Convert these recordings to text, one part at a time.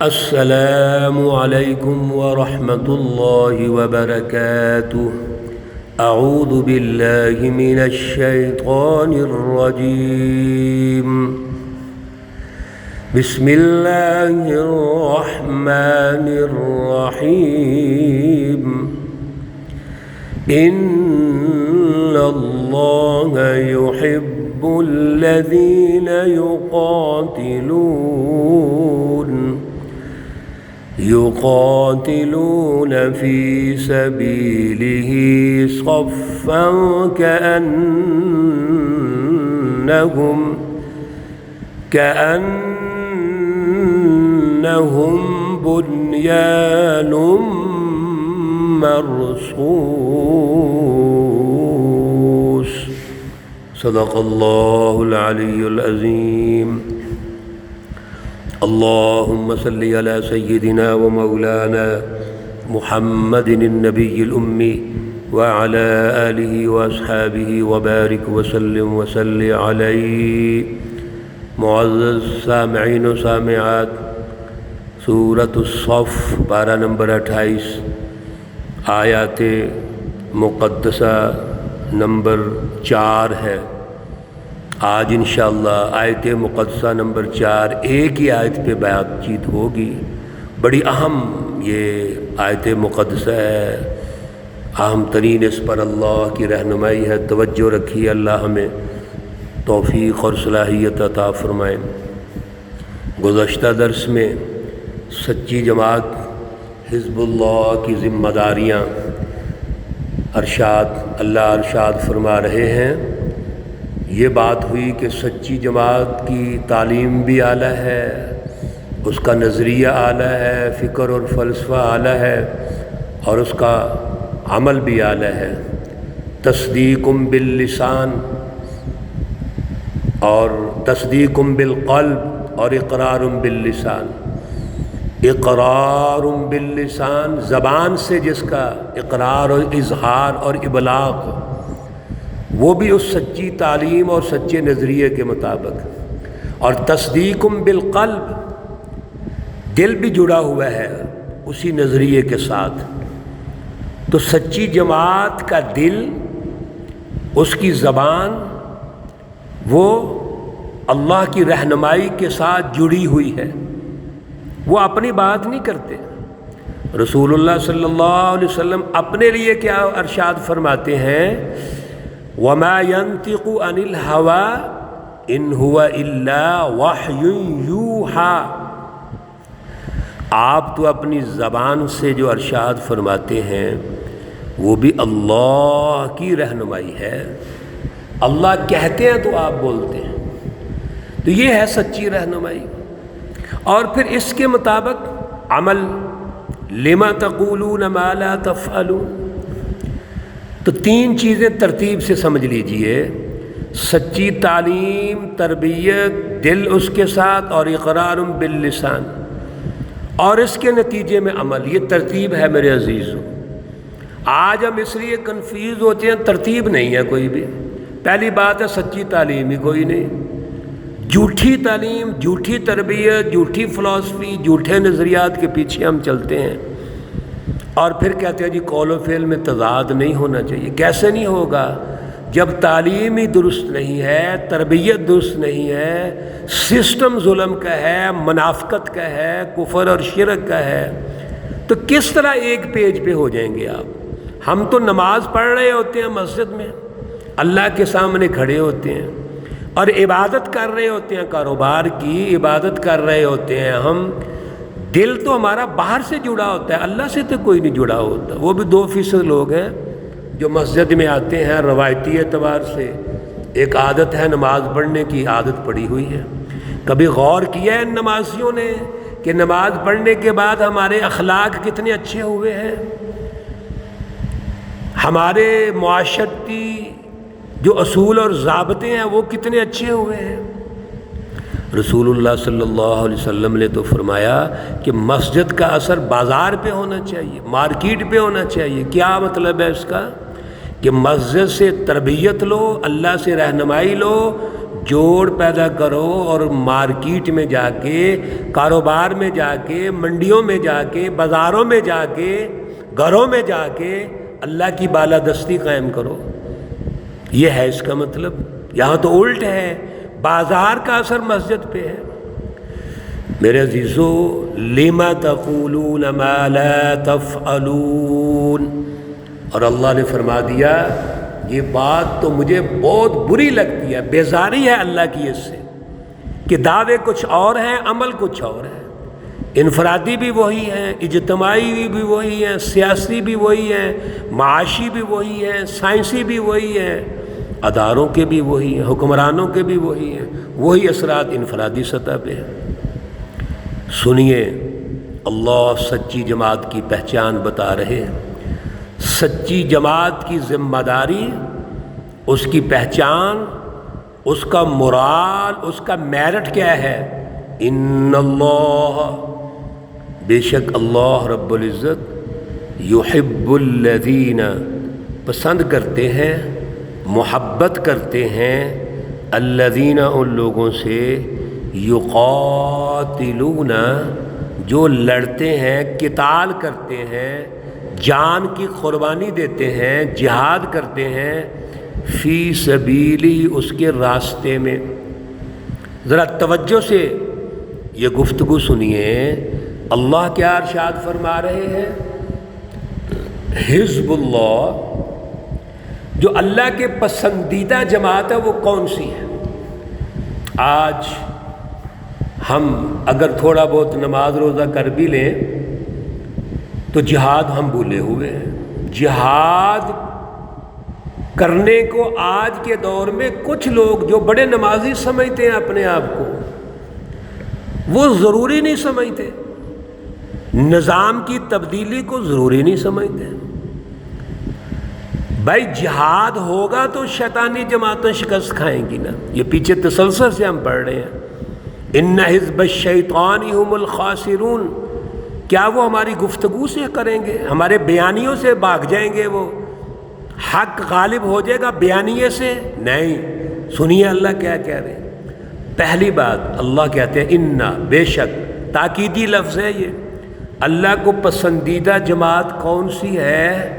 السلام علیکم ورحمۃ اللہ وبرکاتہ۔ اعوذ باللہ من الشیطان الرجیم۔ بسم اللہ الرحمن الرحیم۔ ان اللہ يحب الذین يقاتلون في سبيله صفا كأنهم بنيان مرصوص۔ صدق اللہ العلی العظیم۔ اللہم صلی علی سیدنا و مولانا محمد النبی الامی وعلی آلہ و اصحابہ وبارک وسلم وصلی علیہ۔ معزز سامعین و سامعات، سورۃ الصف پارہ نمبر 28، آیات مقدسہ نمبر 4 ہے۔ آج انشاءاللہ آیت مقدسہ نمبر 4 ایک ہی آیت پہ بات چیت ہوگی۔ بڑی اہم یہ آیت مقدسہ ہے، اہم ترین، اس پر اللہ کی رہنمائی ہے۔ توجہ رکھیے، اللہ ہمیں توفیق اور صلاحیت عطا فرمائیں۔ گزشتہ درس میں سچی جماعت حزب اللہ کی ذمہ داریاں اللہ ارشاد فرما رہے ہیں۔ یہ بات ہوئی کہ سچی جماعت کی تعلیم بھی اعلیٰ ہے، اس کا نظریہ اعلیٰ ہے، فکر اور فلسفہ اعلیٰ ہے، اور اس کا عمل بھی اعلیٰ ہے۔ تصدیق باللسان اور تصدیق بالقلب اور اقرار باللسان۔ اقرار باللسان، زبان سے جس کا اقرار اور اظہار اور ابلاغ، وہ بھی اس سچی تعلیم اور سچے نظریے کے مطابق۔ اور تصدیق بالقلب، دل بھی جڑا ہوا ہے اسی نظریے کے ساتھ۔ تو سچی جماعت کا دل، اس کی زبان، وہ اللہ کی رہنمائی کے ساتھ جڑی ہوئی ہے، وہ اپنی بات نہیں کرتے۔ رسول اللہ صلی اللہ علیہ وسلم اپنے لیے کیا ارشاد فرماتے ہیں؟ وَمَا يَنطِقُ عَنِ الْهَوَىٰ إِنْ هُوَ إِلَّا وَحْيٌ يُوحَىٰ۔ آپ تو اپنی زبان سے جو ارشاد فرماتے ہیں وہ بھی اللہ کی رہنمائی ہے۔ اللہ کہتے ہیں تو آپ بولتے ہیں، تو یہ ہے سچی رہنمائی۔ اور پھر اس کے مطابق عمل، لِمَ تَقُولُونَ مَا لَا تَفْعَلُونَ۔ تو 3 چیزیں ترتیب سے سمجھ لیجئے: سچی تعلیم، تربیت، دل اس کے ساتھ، اور اقرار باللسان، اور اس کے نتیجے میں عمل۔ یہ ترتیب ہے میرے عزیزوں۔ آج ہم اس لیے کنفیوز ہوتے ہیں، ترتیب نہیں ہے کوئی بھی۔ پہلی بات ہے سچی تعلیم ہی کوئی نہیں، جھوٹی تعلیم، جھوٹی تربیت، جھوٹی فلسفی، جھوٹے نظریات کے پیچھے ہم چلتے ہیں، اور پھر کہتے ہیں جی قول و فعل میں تضاد نہیں ہونا چاہیے۔ کیسے نہیں ہوگا جب تعلیم ہی درست نہیں ہے، تربیت درست نہیں ہے، سسٹم ظلم کا ہے، منافقت کا ہے، کفر اور شرک کا ہے، تو کس طرح ایک پیج پہ ہو جائیں گے آپ؟ ہم تو نماز پڑھ رہے ہوتے ہیں مسجد میں، اللہ کے سامنے کھڑے ہوتے ہیں اور عبادت کر رہے ہوتے ہیں، کاروبار کی عبادت کر رہے ہوتے ہیں ہم، دل تو ہمارا باہر سے جڑا ہوتا ہے، اللہ سے تو کوئی نہیں جڑا ہوتا۔ وہ بھی 2% لوگ ہیں جو مسجد میں آتے ہیں روایتی اعتبار سے، ایک عادت ہے نماز پڑھنے کی، عادت پڑی ہوئی ہے۔ کبھی غور کیا ہے ان نمازیوں نے کہ نماز پڑھنے کے بعد ہمارے اخلاق کتنے اچھے ہوئے ہیں، ہمارے معاشرتی جو اصول اور ضابطے ہیں وہ کتنے اچھے ہوئے ہیں؟ رسول اللہ صلی اللہ علیہ وسلم نے تو فرمایا کہ مسجد کا اثر بازار پہ ہونا چاہیے، مارکیٹ پہ ہونا چاہیے۔ کیا مطلب ہے اس کا؟ کہ مسجد سے تربیت لو، اللہ سے رہنمائی لو، جوڑ پیدا کرو اور مارکیٹ میں جا کے، کاروبار میں جا کے، منڈیوں میں جا کے، بازاروں میں جا کے، گھروں میں جا کے اللہ کی بالادستی قائم کرو۔ یہ ہے اس کا مطلب۔ یہاں تو الٹ ہے، بازار کا اثر مسجد پہ ہے۔ میرے عزیزو، لما تقولون ما لا تفعلون، اور اللہ نے فرما دیا یہ بات تو مجھے بہت بری لگتی ہے، بیزاری ہے اللہ کی اس سے کہ دعوے کچھ اور ہیں، عمل کچھ اور ہے۔ انفرادی بھی وہی ہیں، اجتماعی بھی وہی ہیں، سیاسی بھی وہی ہیں، معاشی بھی وہی ہیں، سائنسی بھی وہی ہیں، اداروں کے بھی وہی ہیں، حکمرانوں کے بھی وہی ہیں، وہی اثرات انفرادی سطح پہ ہیں۔ سنیے، اللہ سچی جماعت کی پہچان بتا رہے ہیں۔ سچی جماعت کی ذمہ داری، اس کی پہچان، اس کا مورال، اس کا میرٹ کیا ہے؟ ان اللہ، بے شک اللہ رب العزت، یحب الذین، پسند کرتے ہیں، محبت کرتے ہیں، الذین، ان لوگوں سے، یقاتلون، جو لڑتے ہیں، قتال کرتے ہیں، جان کی قربانی دیتے ہیں، جہاد کرتے ہیں، فی سبیلی، اس کے راستے میں۔ ذرا توجہ سے یہ گفتگو سنیے، اللہ کیا ارشاد فرما رہے ہیں؟ حزب اللہ، جو اللہ کے پسندیدہ جماعت ہے وہ کون سی ہے؟ آج ہم اگر تھوڑا بہت نماز روزہ کر بھی لیں تو جہاد ہم بھولے ہوئے ہیں۔ جہاد کرنے کو آج کے دور میں کچھ لوگ جو بڑے نمازی سمجھتے ہیں اپنے آپ کو، وہ ضروری نہیں سمجھتے، نظام کی تبدیلی کو ضروری نہیں سمجھتے۔ بھائی جہاد ہوگا تو شیطانی جماعتیں شکست کھائیں گی نا، یہ پیچھے تسلسل سے ہم پڑھ رہے ہیں۔ ان حزب الشیطان هم الخاسرون، کیا وہ ہماری گفتگو سے کریں گے؟ ہمارے بیانیوں سے بھاگ جائیں گے؟ وہ حق غالب ہو جائے گا بیانیے سے؟ نہیں۔ سنیے اللہ کیا کہہ رہے ہیں۔ پہلی بات اللہ کہتے ہیں انا، بے شک، تاکیدی لفظ ہے یہ۔ اللہ کو پسندیدہ جماعت کون سی ہے؟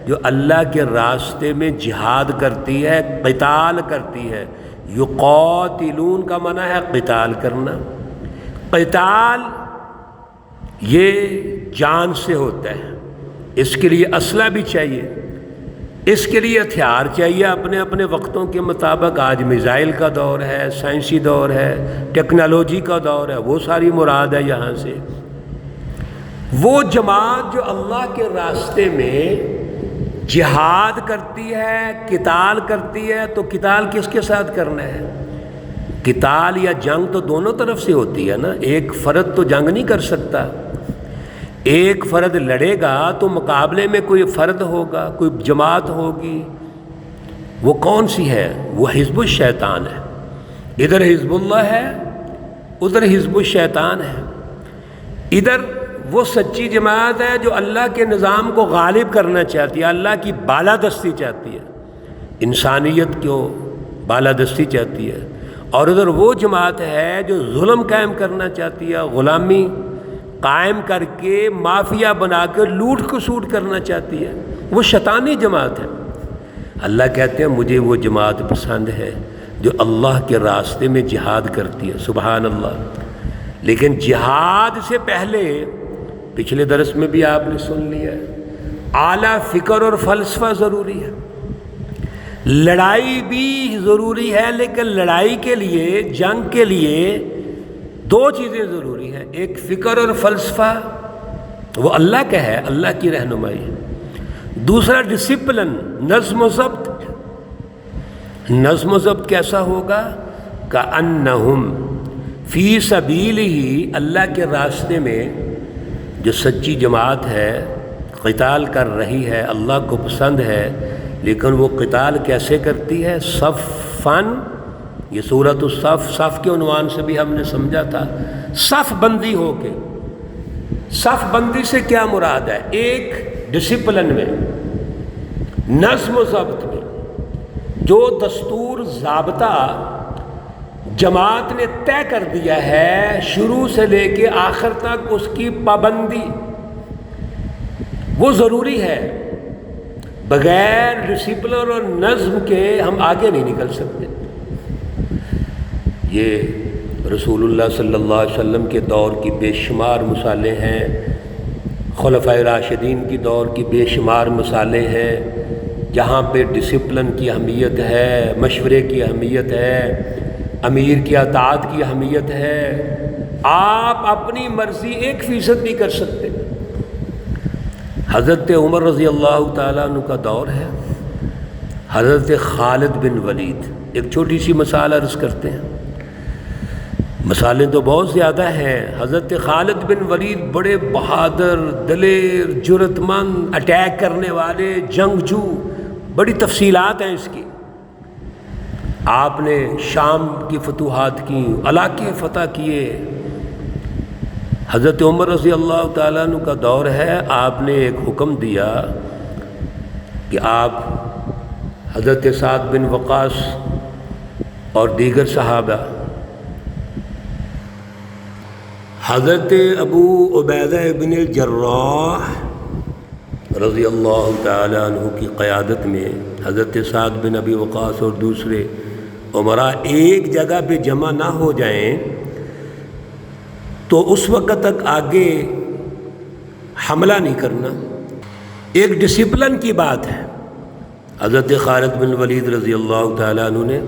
جو اللہ کے راستے میں جہاد کرتی ہے، قتال کرتی ہے۔ یقاتلون کا معنی ہے قتال کرنا۔ قتال یہ جان سے ہوتا ہے، اس کے لیے اسلحہ بھی چاہیے، اس کے لیے ہتھیار چاہیے اپنے اپنے وقتوں کے مطابق۔ آج میزائل کا دور ہے، سائنسی دور ہے، ٹیکنالوجی کا دور ہے، وہ ساری مراد ہے یہاں سے۔ وہ جماعت جو اللہ کے راستے میں جہاد کرتی ہے، قتال کرتی ہے، تو قتال کس کے ساتھ کرنا ہے؟ قتال یا جنگ تو دونوں طرف سے ہوتی ہے نا، ایک فرد تو جنگ نہیں کر سکتا۔ ایک فرد لڑے گا تو مقابلے میں کوئی فرد ہوگا، کوئی جماعت ہوگی۔ وہ کون سی ہے؟ وہ حزب الشیطان ہے۔ ادھر حزب اللہ ہے، ادھر حزب الشیطان ہے۔ ادھر وہ سچی جماعت ہے جو اللہ کے نظام کو غالب کرنا چاہتی ہے، اللہ کی بالادستی چاہتی ہے، انسانیت کو بالادستی چاہتی ہے۔ اور ادھر وہ جماعت ہے جو ظلم قائم کرنا چاہتی ہے، غلامی قائم کر کے، مافیا بنا کے لوٹ کھسوٹ کرنا چاہتی ہے، وہ شیطانی جماعت ہے۔ اللہ کہتے ہیں مجھے وہ جماعت پسند ہے جو اللہ کے راستے میں جہاد کرتی ہے۔ سبحان اللہ۔ لیکن جہاد سے پہلے، پچھلے درس میں بھی آپ نے سن لیا ہے، اعلیٰ فکر اور فلسفہ ضروری ہے۔ لڑائی بھی ضروری ہے، لیکن لڑائی کے لیے، جنگ کے لیے دو چیزیں ضروری ہیں، ایک فکر اور فلسفہ، وہ اللہ کا ہے، اللہ کی رہنمائی۔ دوسرا ڈسپلن، نظم و ضبط۔ نظم و ضبط کیسا ہوگا؟ کأنہم فی سبیلہ، اللہ کے راستے میں جو سچی جماعت ہے، قتال کر رہی ہے، اللہ کو پسند ہے، لیکن وہ قتال کیسے کرتی ہے؟ صفاً، یہ سورۃ الصف، صف کے عنوان سے بھی ہم نے سمجھا تھا، صف بندی ہو کے۔ صف بندی سے کیا مراد ہے؟ ایک ڈسپلن میں، نظم و ضبط میں، جو دستور ضابطہ جماعت نے طے کر دیا ہے شروع سے لے کے آخر تک اس کی پابندی، وہ ضروری ہے۔ بغیر ڈسپلن اور نظم کے ہم آگے نہیں نکل سکتے۔ یہ رسول اللہ صلی اللہ علیہ وسلم کے دور کی بے شمار مثالیں ہیں، خلفائے راشدین کی دور کی بے شمار مثالیں ہیں، جہاں پہ ڈسپلن کی اہمیت ہے، مشورے کی اہمیت ہے، امیر کی اطاعت کی اہمیت ہے۔ آپ اپنی مرضی 1% نہیں کر سکتے۔ حضرت عمر رضی اللہ تعالیٰ عنہ کا دور ہے، حضرت خالد بن ولید، ایک چھوٹی سی مثال عرض کرتے ہیں، مثالیں تو بہت زیادہ ہیں۔ حضرت خالد بن ولید بڑے بہادر، دلیر، جرأت مند، اٹیک کرنے والے، جنگجو، بڑی تفصیلات ہیں اس کی۔ آپ نے شام کی فتوحات کی، علاقے فتح کیے۔ حضرت عمر رضی اللہ تعالیٰ عنہ کا دور ہے، آپ نے ایک حکم دیا کہ آپ حضرت سعد بن وقاص اور دیگر صحابہ، حضرت ابو عبیدہ بن الجراح رضی اللہ تعالیٰ عنہ کی قیادت میں حضرت سعد بن ابی وقاص اور دوسرے عمراء ایک جگہ پہ جمع نہ ہو جائیں تو اس وقت تک آگے حملہ نہیں کرنا۔ ایک ڈسپلن کی بات ہے۔ حضرت خالد بن ولید رضی اللہ تعالیٰ عنہ نے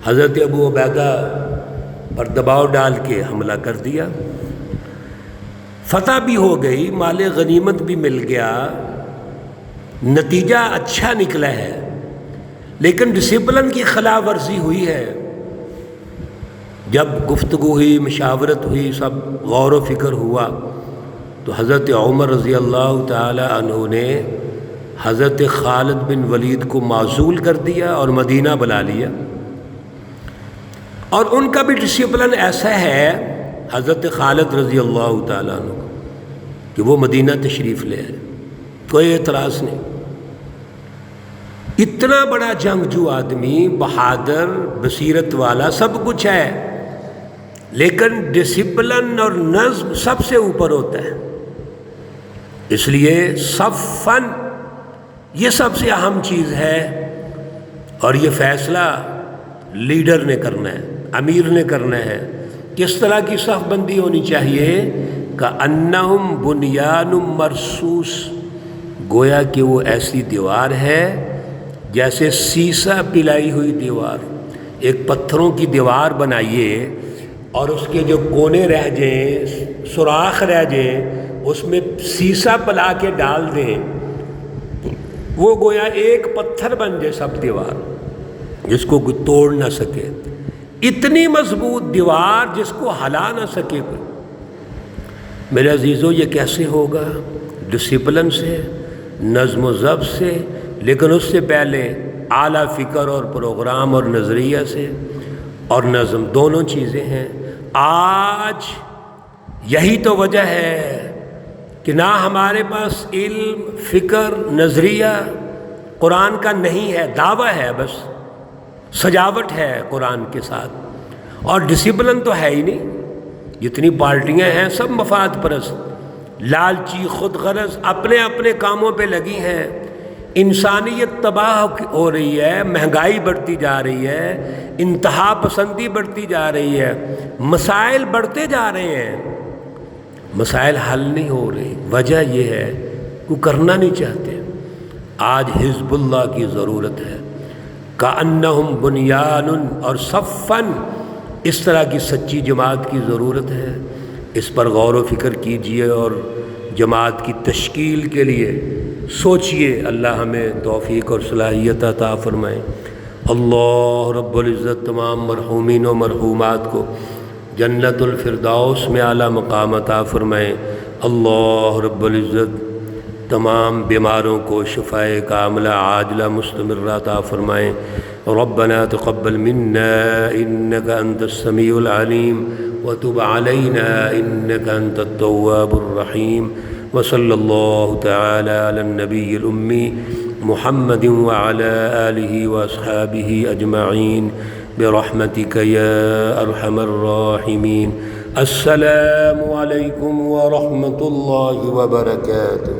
حضرت ابو عبیدہ پر دباؤ ڈال کے حملہ کر دیا، فتح بھی ہو گئی، مال غنیمت بھی مل گیا، نتیجہ اچھا نکلا ہے، لیکن ڈسپلن کی خلاف ورزی ہوئی ہے۔ جب گفتگو ہوئی، مشاورت ہوئی، سب غور و فکر ہوا، تو حضرت عمر رضی اللہ تعالی عنہ نے حضرت خالد بن ولید کو معزول کر دیا اور مدینہ بلا لیا۔ اور ان کا بھی ڈسپلن ایسا ہے حضرت خالد رضی اللہ تعالیٰ عنہ کہ وہ مدینہ تشریف لے آئے، کوئی اعتراض نہیں۔ اتنا بڑا جنگجو آدمی، بہادر، بصیرت والا، سب کچھ ہے، لیکن ڈسپلن اور نظم سب سے اوپر ہوتا ہے۔ اس لیے صفاً یہ سب سے اہم چیز ہے، اور یہ فیصلہ لیڈر نے کرنا ہے، امیر نے کرنا ہے۔ کس طرح کی صف بندی ہونی چاہیے؟ کأنہم بنیان مرصوص، گویا کہ وہ ایسی دیوار ہے جیسے سیسا پلائی ہوئی دیوار۔ ایک پتھروں کی دیوار بنائیے اور اس کے جو کونے رہ جائیں، سوراخ رہ جائیں، اس میں سیسا پلا کے ڈال دیں، وہ گویا ایک پتھر بن جائے سب دیوار، جس کو کوئی توڑ نہ سکے۔ اتنی مضبوط دیوار جس کو ہلا نہ سکے کوئی۔ میرے عزیزو، یہ کیسے ہوگا؟ ڈسپلن سے، نظم و ضبط سے، لیکن اس سے پہلے اعلیٰ فکر اور پروگرام اور نظریہ سے، اور نظم دونوں چیزیں ہیں۔ آج یہی تو وجہ ہے کہ نہ ہمارے پاس علم، فکر، نظریہ قرآن کا نہیں ہے، دعویٰ ہے، بس سجاوٹ ہے قرآن کے ساتھ، اور ڈسپلن تو ہے ہی نہیں۔ جتنی پارٹیاں ہیں سب مفاد پرست، لالچی، خود غرض، اپنے اپنے کاموں پہ لگی ہیں۔ انسانیت تباہ ہو رہی ہے، مہنگائی بڑھتی جا رہی ہے، انتہا پسندی بڑھتی جا رہی ہے، مسائل بڑھتے جا رہے ہیں، مسائل حل نہیں ہو رہے۔ وجہ یہ ہے کہ کرنا نہیں چاہتے۔ آج حزب اللہ کی ضرورت ہے، کأنہم بنیان اور صفاً، اس طرح کی سچی جماعت کی ضرورت ہے۔ اس پر غور و فکر کیجئے اور جماعت کی تشکیل کے لیے سوچئے۔ اللہ ہمیں توفیق اور صلاحیت عطا فرمائے۔ اللہ رب العزت تمام مرحومین و مرحومات کو جنت الفردوس میں اعلیٰ مقام عطا فرمائے۔ اللہ رب العزت تمام بیماروں کو شفائے کاملہ عاجلہ مستمرہ عطا فرمائیں۔ ربنا تقبل منا انك انت السميع العليم وتب علينا انك انت التواب الرحيم، وصلى الله تعالى على النبي الأمي محمد وعلى آله وأصحابه أجمعين، برحمتک یا ارحم الراحمین۔ السلام علیکم ورحمۃ اللہ وبرکاتہ۔